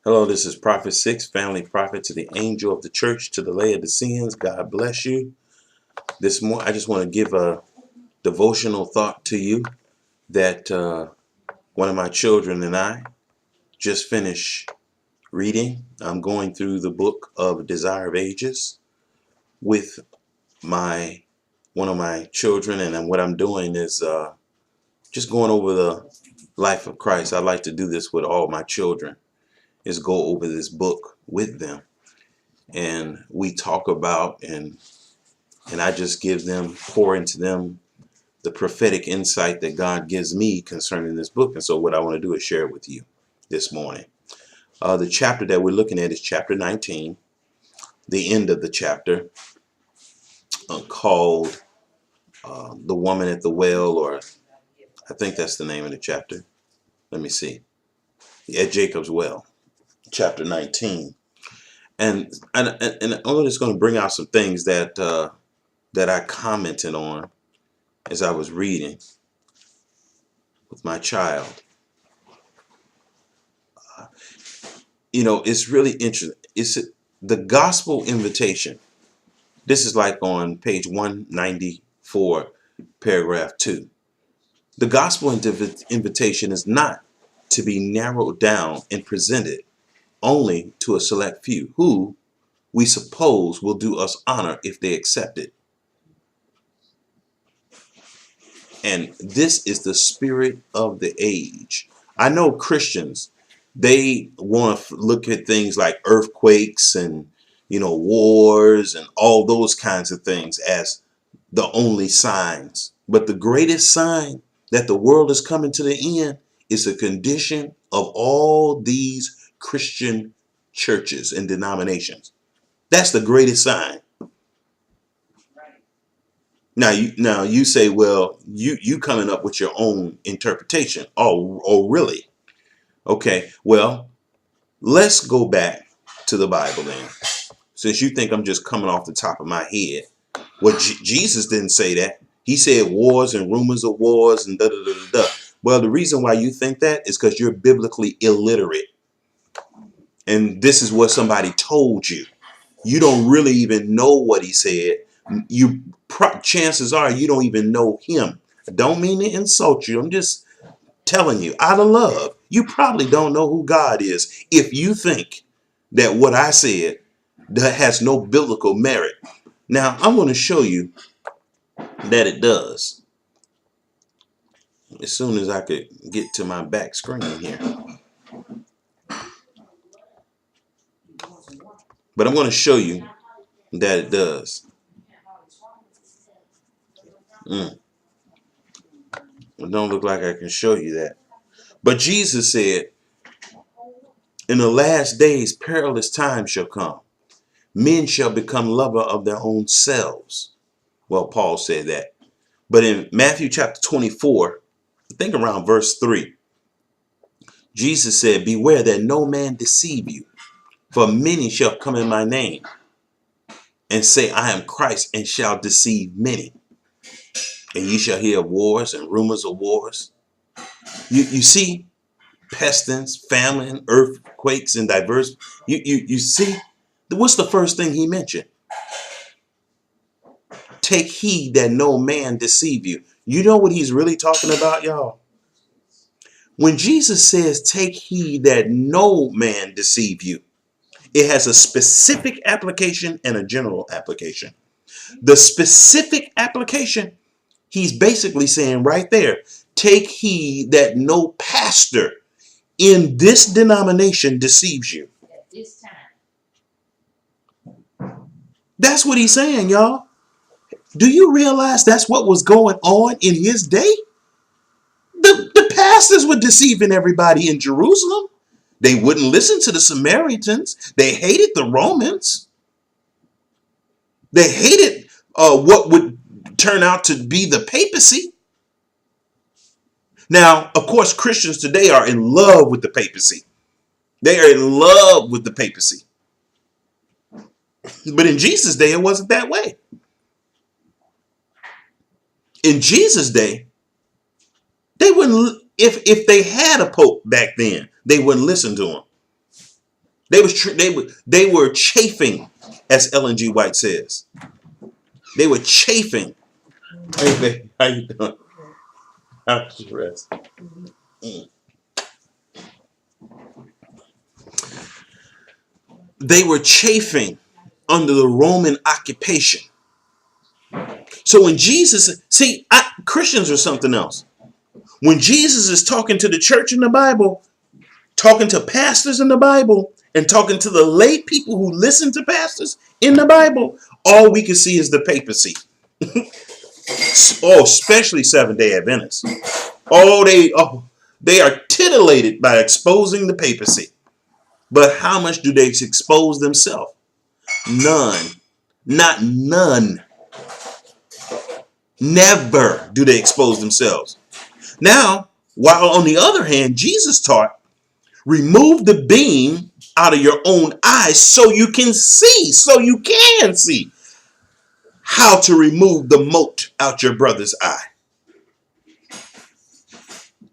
Hello, this is Prophet 6, Family Prophet to the Angel of the Church, to the Laodiceans. God bless you. This morning, I just want to give a devotional thought to you that one of my children and I just finished reading. I'm going through the book of Desire of Ages with one of my children, and what I'm doing is just going over the life of Christ. I like to do this with all my children, is go over this book with them. And we talk about and I just pour into them the prophetic insight that God gives me concerning this book. And so what I want to do is share it with you this morning. The chapter that we're looking at is chapter 19, the end of the chapter, called The Woman at the Well, or I think that's the name of the chapter. Let me see. At Jacob's Well, chapter 19. And I'm just going to bring out some things that I commented on as I was reading with my child. It's really interesting. It's the gospel invitation. This is like on page 194, paragraph 2. The gospel invitation is not to be narrowed down and presented only to a select few who we suppose will do us honor if they accept it. And this is the spirit of the age. I know Christians, they want to look at things like earthquakes and, wars and all those kinds of things as the only signs. But the greatest sign that the world is coming to the end is the condition of all these Christian churches and denominations. That's the greatest sign. Now you say, well, you coming up with your own interpretation. Oh, really? Okay. Well, let's go back to the Bible then. Since you think I'm just coming off the top of my head, well, Jesus didn't say that. He said wars and rumors of wars and da da da da da. Well, the reason why you think that is because you're biblically illiterate, and this is what somebody told you. You don't really even know what he said. Chances are you don't even know him. I don't mean to insult you. I'm just telling you, out of love, you probably don't know who God is if you think that what I said that has no biblical merit. Now, I'm going to show you that it does as soon as I could get to my back screen here. But I'm going to show you that it does. It don't look like I can show you that. But Jesus said, in the last days, perilous times shall come. Men shall become lover of their own selves. Well, Paul said that. But in Matthew chapter 24, I think around verse 3, Jesus said, beware that no man deceive you, for many shall come in my name and say, I am Christ, and shall deceive many. And ye shall hear of wars and rumors of wars. You see, pestilence, famine, earthquakes, and diverse. You see, what's the first thing he mentioned? Take heed that no man deceive you. You know what he's really talking about, y'all? When Jesus says, take heed that no man deceive you, it has a specific application and a general application. The specific application, he's basically saying right there, take heed that no pastor in this denomination deceives you. At this time. That's what he's saying, y'all. Do you realize that's what was going on in his day? The pastors were deceiving everybody in Jerusalem. They wouldn't listen to the Samaritans. They hated the Romans. They hated what would turn out to be the papacy. Now, of course, Christians today are in love with the papacy. They are in love with the papacy. But in Jesus' day, it wasn't that way. In Jesus' day, they wouldn't, if they had a pope back then, they wouldn't listen to him. They were chafing, as Ellen G. White says. They were chafing. Hey, baby, how you doing? How's your rest? They were chafing under the Roman occupation. So when Jesus, Christians are something else. When Jesus is talking to the church in the Bible, talking to pastors in the Bible, and talking to the lay people who listen to pastors in the Bible, all we can see is the papacy. Oh, especially Seventh-day Adventists. They are titillated by exposing the papacy. But how much do they expose themselves? None. Not none. Never do they expose themselves. Now, while on the other hand, Jesus taught, remove the beam out of your own eyes so you can see how to remove the mote out your brother's eye.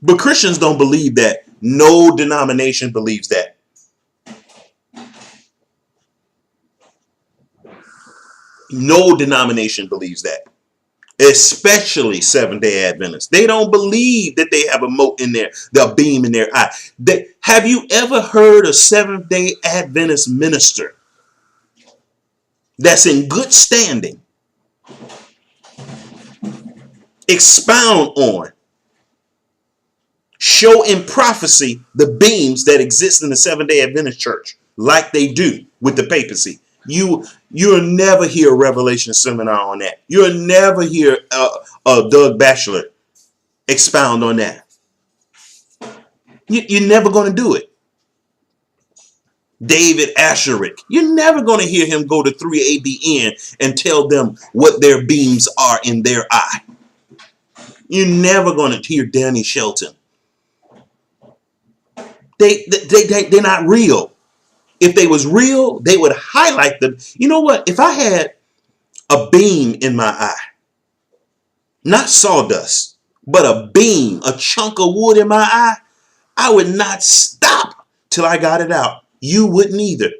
But Christians don't believe that. No denomination believes that. No denomination believes that. Especially Seventh-day Adventists. They don't believe that they have a mote in the beam in their eye. Have you ever heard a Seventh-day Adventist minister that's in good standing expound on, show in prophecy the beams that exist in the Seventh-day Adventist church like they do with the papacy? You'll never hear a Revelation seminar on that. You'll never hear Doug Batchelor expound on that. You're never going to do it. David Asherik, you're never going to hear him go to 3ABN and tell them what their beams are in their eye. You're never going to hear Danny Shelton. They're not real. If they was real, they would highlight them. You know what? If I had a beam in my eye, not sawdust, but a beam, a chunk of wood in my eye, I would not stop till I got it out. You wouldn't either.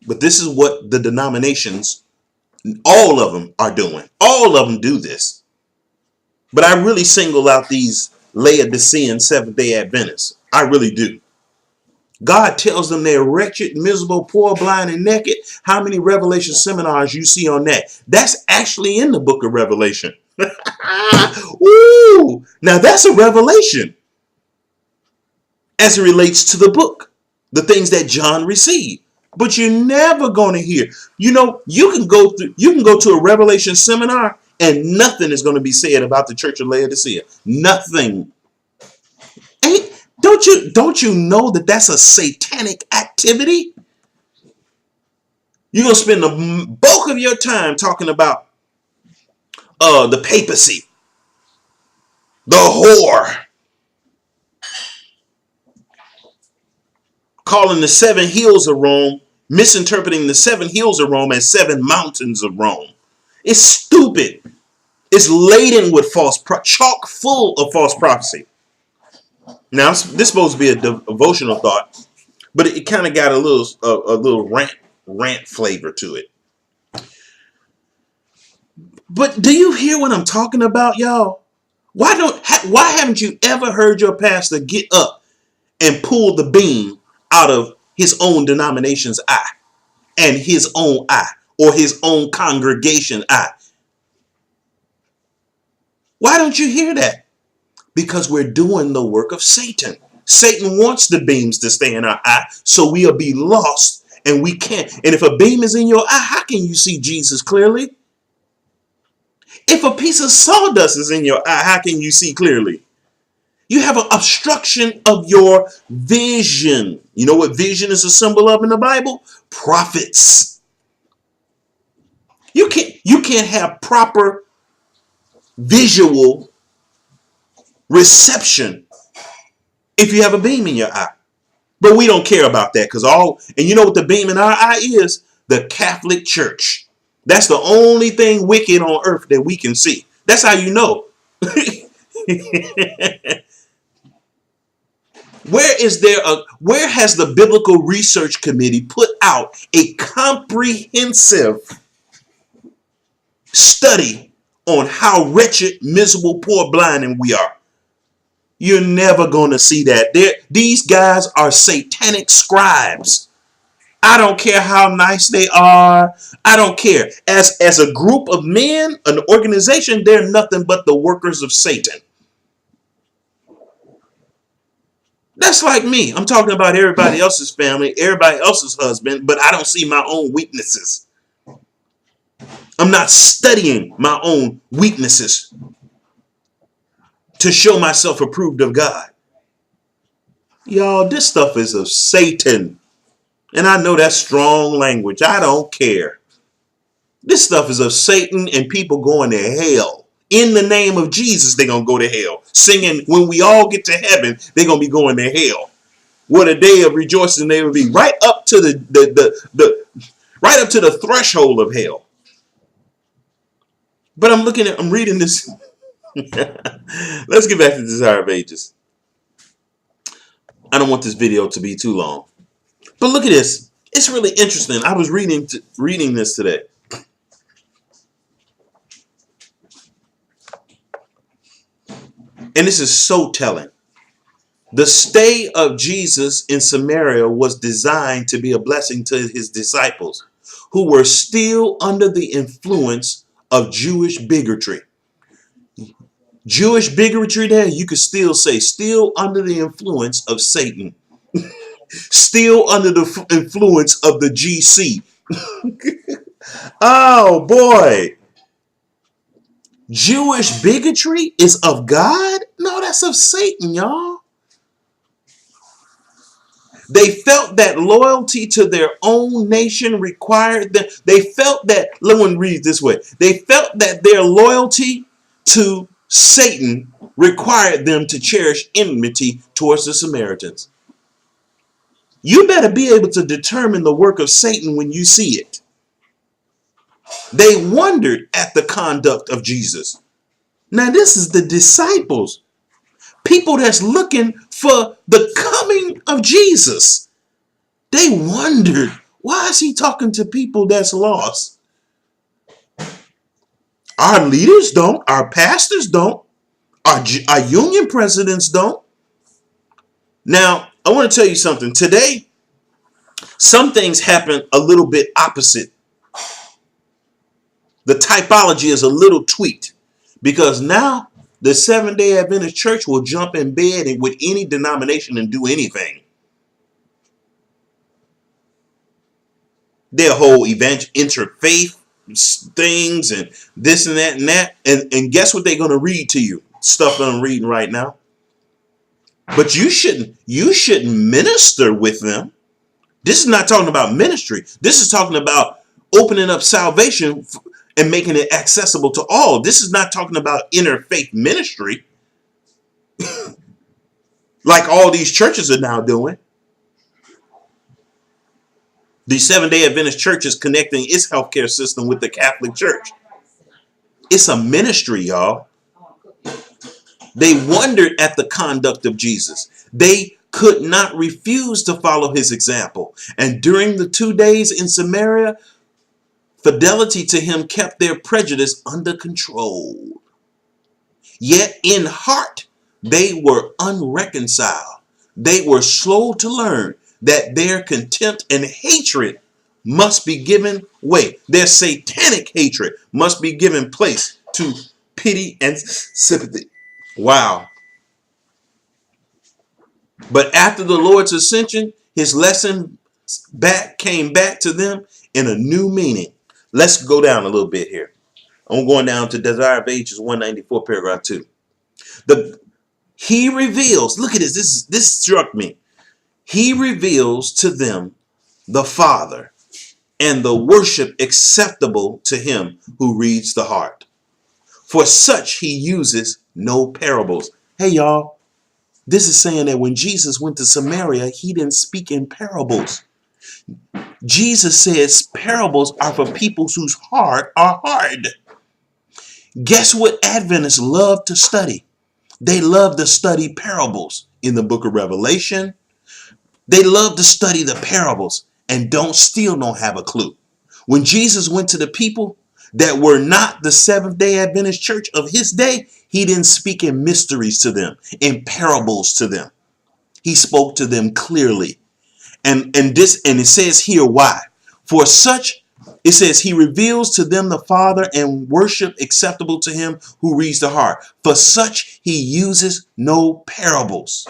But this is what the denominations, all of them are doing. All of them do this. But I really single out these Laodicean Seventh-day Adventists. I really do. God tells them they're wretched, miserable, poor, blind, and naked. How many Revelation seminars you see on that? That's actually in the book of Revelation. Ooh, now that's a revelation as it relates to the book, the things that John received. But you're never going to hear. You know, you can go to a Revelation seminar and nothing is going to be said about the Church of Laodicea. Nothing. Don't you know that that's a satanic activity? You're going to spend the bulk of your time talking about the papacy, the whore, calling the 7 hills of Rome, misinterpreting the 7 hills of Rome as 7 mountains of Rome. It's stupid. It's laden with chock full of false prophecy. Now, this is supposed to be a devotional thought, but it kind of got a little rant flavor to it. But do you hear what I'm talking about, y'all? Why haven't you ever heard your pastor get up and pull the beam out of his own denomination's eye and his own eye or his own congregation eye? Why don't you hear that? Because we're doing the work of Satan. Satan wants the beams to stay in our eye so we'll be lost and we can't. And if a beam is in your eye, how can you see Jesus clearly? If a piece of sawdust is in your eye, how can you see clearly? You have an obstruction of your vision. You know what vision is a symbol of in the Bible? Prophets. You can't have proper visual reception if you have a beam in your eye. But we don't care about that and you know what the beam in our eye is? The Catholic Church. That's the only thing wicked on earth that we can see. That's how you know. Where has the Biblical Research Committee put out a comprehensive study on how wretched, miserable, poor, blind, and we are? You're never going to see that. These guys are satanic scribes. I don't care how nice they are. I don't care. As a group of men, an organization, they're nothing but the workers of Satan. That's like me. I'm talking about everybody else's family, everybody else's husband, but I don't see my own weaknesses. I'm not studying my own weaknesses to show myself approved of God. Y'all, this stuff is of Satan. And I know that's strong language. I don't care. This stuff is of Satan and people going to hell. In the name of Jesus, they're going to go to hell. Singing, when we all get to heaven, they're going to be going to hell. What a day of rejoicing they will be. Right up to right up to the threshold of hell. But I'm reading this. Let's get back to the Desire of Ages. I don't want this video to be too long. But look at this. It's really interesting. I was reading this today. And this is so telling. The stay of Jesus in Samaria was designed to be a blessing to his disciples, who were still under the influence of Jewish bigotry. Jewish bigotry there, you could still say, still under the influence of Satan. Still under the influence of the GC. Oh boy. Jewish bigotry is of God? No, that's of Satan, y'all. They felt that loyalty to their own nation required them. They felt that, let me read it this way. They felt that their loyalty to Satan required them to cherish enmity towards the Samaritans. You better be able to determine the work of Satan when you see it. They wondered at the conduct of Jesus. Now this is the disciples. People that's looking for the coming of Jesus. They wondered, why is he talking to people that's lost? Our leaders don't. Our pastors don't. Our union presidents don't. Now, I want to tell you something. Today, some things happen a little bit opposite. The typology is a little tweaked because now the Seventh-day Adventist Church will jump in bed and with any denomination and do anything. Their whole interfaith things and this and that and that. And guess what they're going to read to you? Stuff that I'm reading right now. But you shouldn't minister with them. This is not talking about ministry. This is talking about opening up salvation and making it accessible to all. This is not talking about interfaith ministry like all these churches are now doing. The Seventh-day Adventist Church is connecting its healthcare system with the Catholic Church. It's a ministry, y'all. They wondered at the conduct of Jesus. They could not refuse to follow his example. And during the 2 days in Samaria, fidelity to him kept their prejudice under control. Yet in heart, they were unreconciled. They were slow to learn that their contempt and hatred must be given way. Their satanic hatred must be given place to pity and sympathy. Wow. But after the Lord's ascension, his lesson came back to them in a new meaning. Let's go down a little bit here. I'm going down to Desire of Ages 194, paragraph 2. He reveals, look at this, this struck me. He reveals to them the Father and the worship acceptable to him who reads the heart. For such he uses no parables. Hey, y'all, this is saying that when Jesus went to Samaria, he didn't speak in parables. Jesus says parables are for people whose heart are hard. Guess what Adventists love to study? They love to study parables. in the book of Revelation. They love to study the parables and still don't have a clue. When Jesus went to the people that were not the Seventh-day Adventist church of his day, he didn't speak in mysteries to them, in parables to them. He spoke to them clearly. And it says here why. For such, it says, he reveals to them the Father and worship acceptable to him who reads the heart. For such he uses no parables.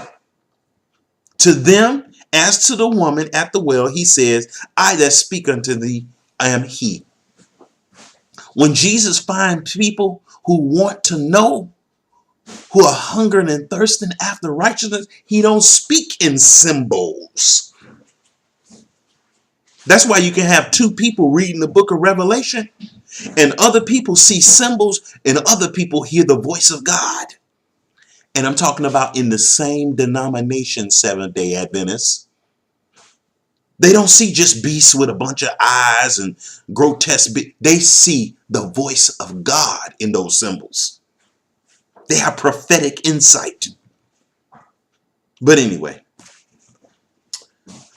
To them, as to the woman at the well, he says, I that speak unto thee am he. When Jesus finds people who want to know, who are hungering and thirsting after righteousness, he don't speak in symbols. That's why you can have two people reading the book of Revelation and other people see symbols and other people hear the voice of God. And I'm talking about in the same denomination, Seventh-day Adventists. They don't see just beasts with a bunch of eyes and grotesque. They see the voice of God in those symbols. They have prophetic insight. But anyway,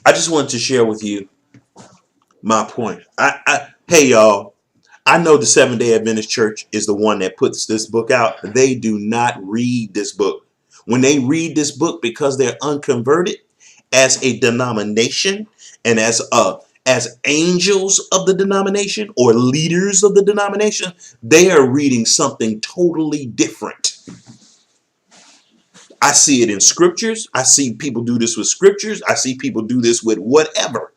I just wanted to share with you my point. Hey, y'all, I know the Seventh-day Adventist Church is the one that puts this book out. They do not read this book. When they read this book, because they're unconverted as a denomination and as angels of the denomination or leaders of the denomination, they are reading something totally different. I see it in scriptures. I see people do this with scriptures. I see people do this with whatever.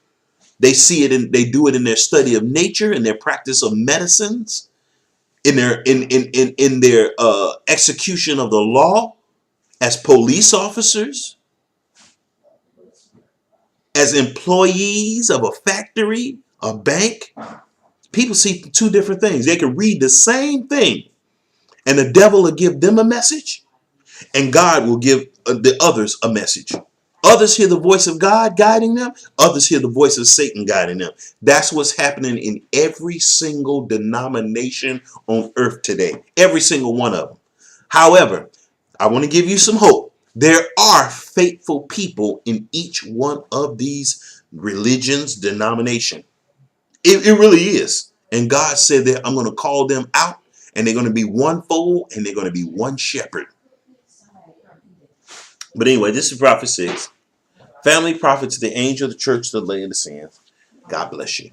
They see it and they do it in their study of nature, in their practice of medicines, in their execution of the law as police officers, as employees of a factory, a bank. People see two different things. They can read the same thing, and the devil will give them a message, and God will give the others a message. Others hear the voice of God guiding them. Others hear the voice of Satan guiding them. That's what's happening in every single denomination on earth today. Every single one of them. However, I want to give you some hope. There are faithful people in each one of these religions, denomination. It really is. And God said that I'm going to call them out, and they're going to be one fold, and they're going to be one shepherd. But anyway, this is Prophet 6. Family prophet to the angel of the church to the Laodiceans. God bless you.